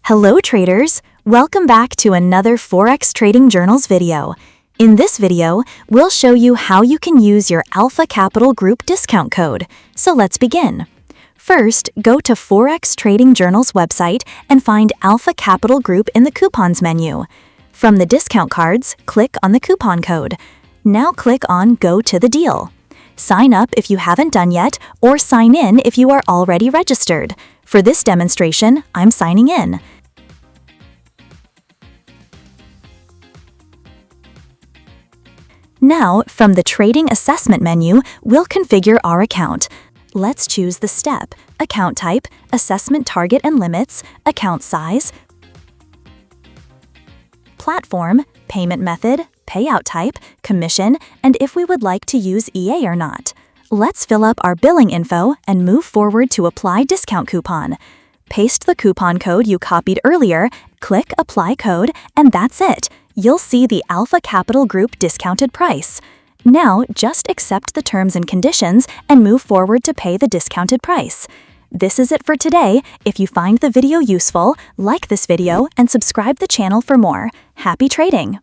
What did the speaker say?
Hello traders! Welcome back to another Forex Trading Journals video. In this video, we'll show you how you can use your Alpha Capital Group discount code. So let's begin. First, go to Forex Trading Journals website and find Alpha Capital Group in the Coupons menu. From the discount cards, click on the coupon code. Now click on Go to the Deal. Sign up if you haven't done yet, or sign in if you are already registered. For this demonstration, I'm signing in. Now, from the Trading Assessment menu, we'll configure our account. Let's choose the step, account type, assessment target and limits, account size, platform, payment method, payout type, commission, and if we would like to use EA or not. Let's fill up our billing info and move forward to Apply Discount Coupon. Paste the coupon code you copied earlier, click Apply Code, and that's it. You'll see the Alpha Capital Group discounted price. Now, just accept the terms and conditions and move forward to pay the discounted price. This is it for today. If you find the video useful, like this video and subscribe the channel for more. Happy trading!